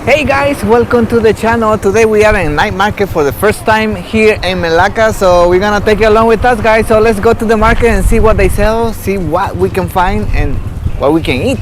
Hey guys, welcome to the channel. Today we are in night market for the first time here in Malacca, so we're gonna take you along with us, guys. So let's go to the market and see what they sell, see what we can find and what we can eat,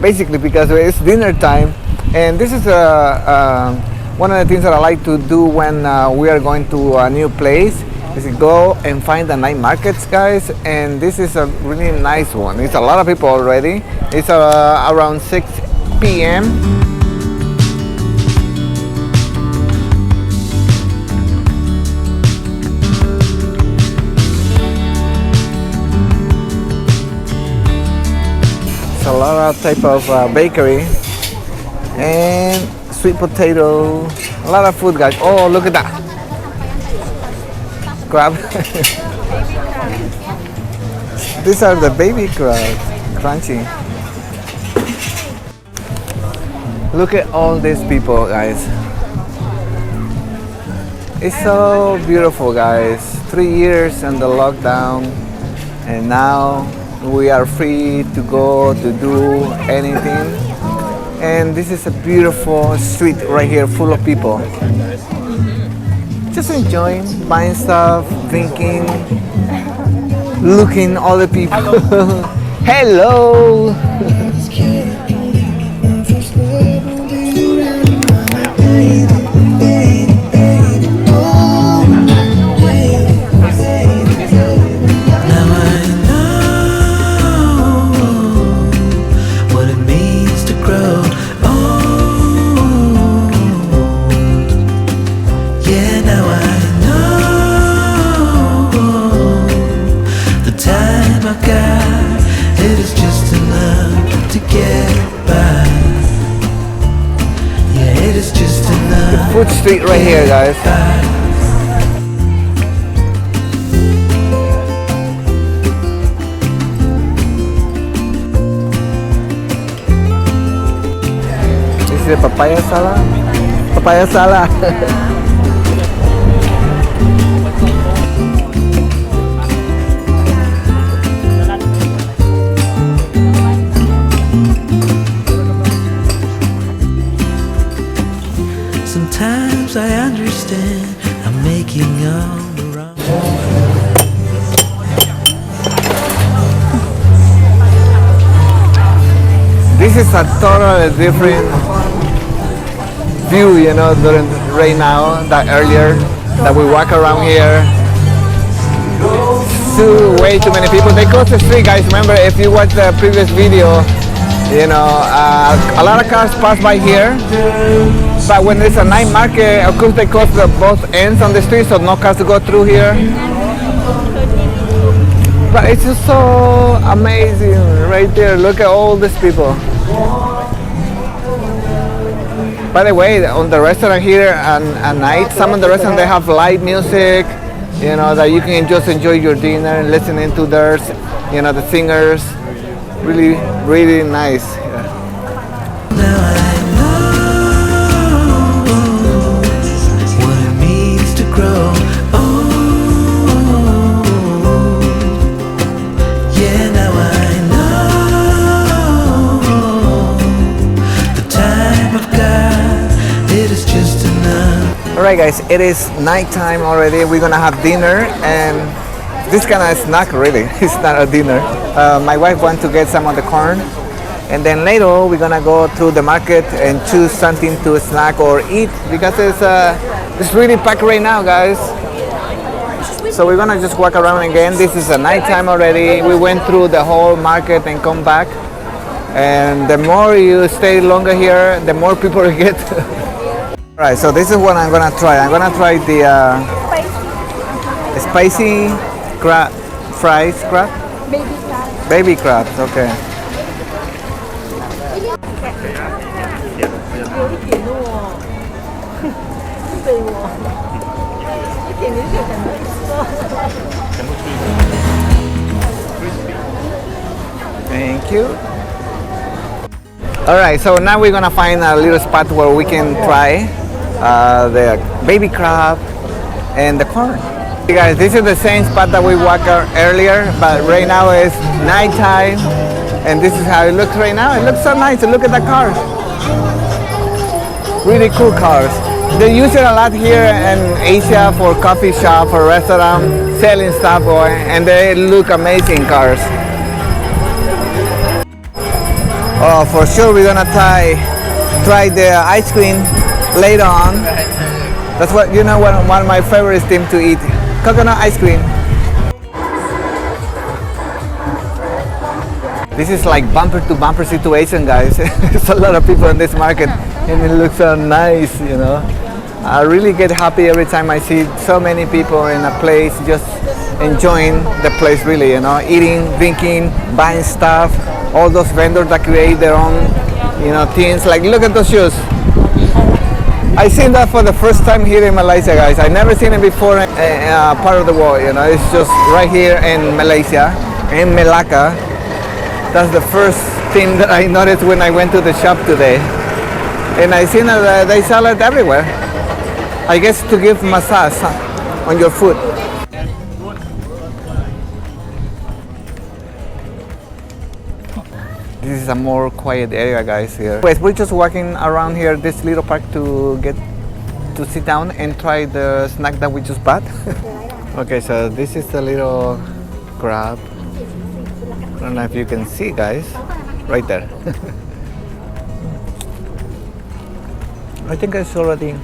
basically, because it's dinner time. And this is one of the things that I like to do when we are going to a new place, is to go and find the night markets, guys. And this is a really nice one. It's a lot of people already. It's around 6 p.m. A lot of type of bakery and sweet potato, a lot of food, guys. Oh, look at that crab. These are the baby crabs, crunchy. Look at all these people, guys. It's so beautiful, guys. 3 years in the lockdown, and now we are free to go to do anything. And this is a beautiful street right here, full of people just enjoying, buying stuff, drinking, looking all the people. Hello. Food street right here, guys. This is the papaya salad. Papaya salad. Sometimes I understand I'm making all the wrong. This is a totally different view, during right now that earlier that we walk around here. Way too many people. They close the street, guys. Remember, if you watch the previous video, a lot of cars pass by here. But when there's a night market, of course they close both ends on the street, so no cars to go through here. But it's just so amazing right there. Look at all these people. By the way, on the restaurant here at night, some of the restaurants they have live music, that you can just enjoy your dinner and listening to theirs, the singers. Really, really nice. Alright, guys, it is nighttime already. We're gonna have dinner, and this kind of snack, really, it's not a dinner. My wife wants to get some of the corn, and then later we're gonna go through the market and choose something to snack or eat, because it's really packed right now, guys. So we're gonna just walk around again. This is a nighttime already. We went through the whole market and come back, and the more you stay longer here, the more people you get. Alright, so this is what I'm gonna try. I'm gonna try the spicy crab, fries crab? Baby crab. Baby crabs, okay. Thank you. Alright, so now we're gonna find a little spot where we can try the baby crab and the corn. Hey guys, this is the same spot that we walked earlier, but right now it's nighttime, and this is how it looks right now. It looks so nice. Look at the car. really cool cars. They use it a lot here in Asia for coffee shop, for restaurant, selling stuff, and they look amazing cars. Oh, for sure we're gonna try the ice cream later on. That's what one of my favorite things to eat, coconut ice cream. This is like bumper to bumper situation, guys. There's a lot of people in this market and it looks so nice, I really get happy every time I see so many people in a place just enjoying the place, really, eating, drinking, buying stuff. All those vendors that create their own, things. Like, look at those shoes. I seen that for the first time here in Malaysia, guys. I never seen it before in part of the world, It's just right here in Malaysia, in Melaka. That's the first thing that I noticed when I went to the shop today. And I seen that they sell it everywhere. I guess to give massage on your foot. This is a more quiet area, guys, here. Wait, we're just walking around here, this little park, to get to sit down and try the snack that we just bought. Okay, so this is the little crab. I don't know if you can see, guys, right there. I think it's already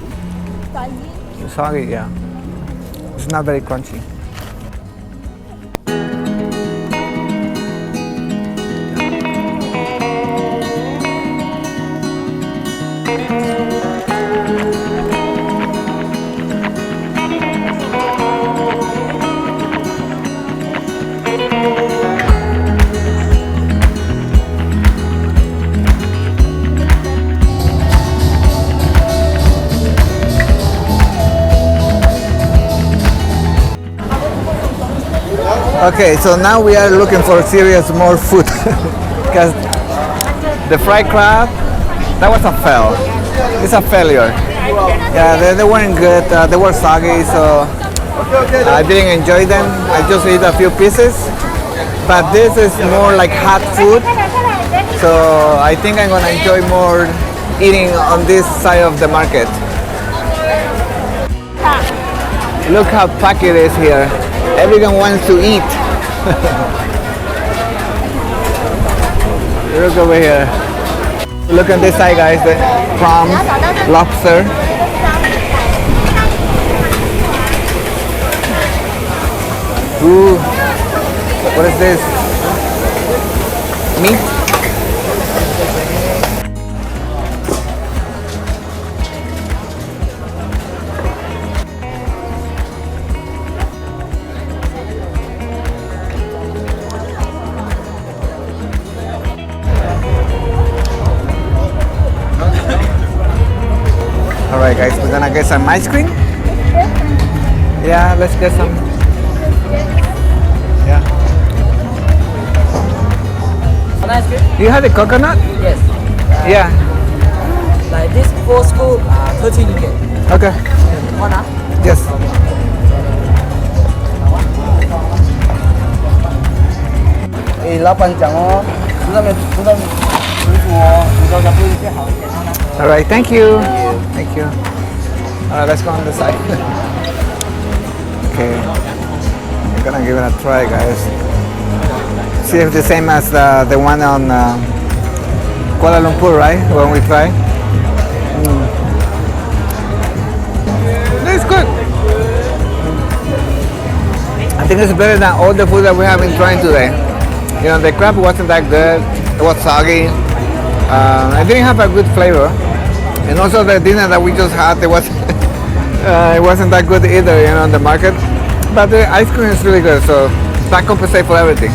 soggy, yeah. It's not very crunchy. Okay, so now we are looking for serious more food because the fried crab, that was a fail. It's a failure. Yeah, they weren't good. They were soggy, so I didn't enjoy them. I just ate a few pieces. But this is more like hot food, so I think I'm gonna enjoy more eating on this side of the market. Look how packed it is here. Everyone wants to eat. Look over here. Look on this side, guys. The prawns, lobster. Ooh, what is this? Meat? Alright guys, we're gonna get some ice cream. Yeah, let's get some. Yeah. Ice cream? Do you have the coconut? Yes. Yeah. Like this 4 scoop, 13 ringgit. Okay. One Yes. Alright, thank you. Thank you. Alright, let's go on the side. Okay. I'm gonna give it a try, guys. See if it's the same as the one on Kuala Lumpur, right? When we try. It's good. I think it's better than all the food that we have been trying today. The crab wasn't that good. It was soggy. It didn't have a good flavor. And also the dinner that we just had, it wasn't that good either, on the market. But the ice cream is really good, so that compensates for everything.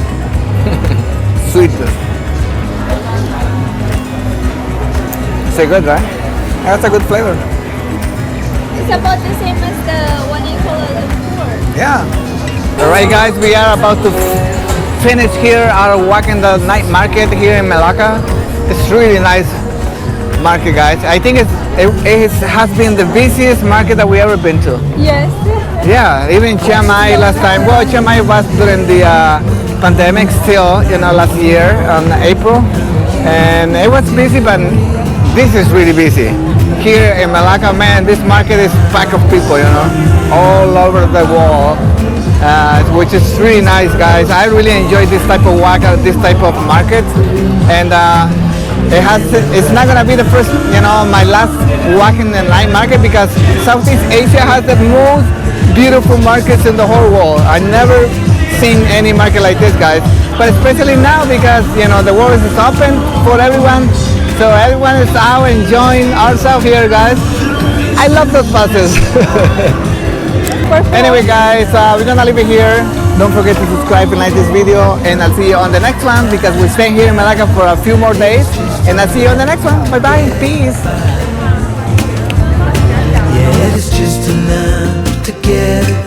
Sweetness. It's good, right? That's a good flavor. It's about the same as the one in Kuala Lumpur. Yeah. Alright guys, we are about to finish here our walk in the night market here in Malacca. It's really nice market, guys. I think it has been the busiest market that we ever been to. Yes. Yeah, even Chiang Mai last time. Well, Chiang Mai was during the pandemic still, last year in April. And it was busy, but this is really busy. here in Malacca, man, this market is packed of people, you know, all over the wall, which is really nice, guys. I really enjoy this type of walk, this type of market, and it's not gonna be the first, you know, my last walk in the night market, because Southeast Asia has the most beautiful markets in the whole world. I never seen any market like this, guys. But especially now, because you know the world is open for everyone, so everyone is out enjoying ourselves here, guys. I love those buses. Anyway, guys, we're gonna leave it here. Don't forget to subscribe and like this video, and I'll see you on the next one, because we're staying here in Malacca for a few more days, and I'll see you on the next one. Bye bye, peace. Yeah, it's just enough to get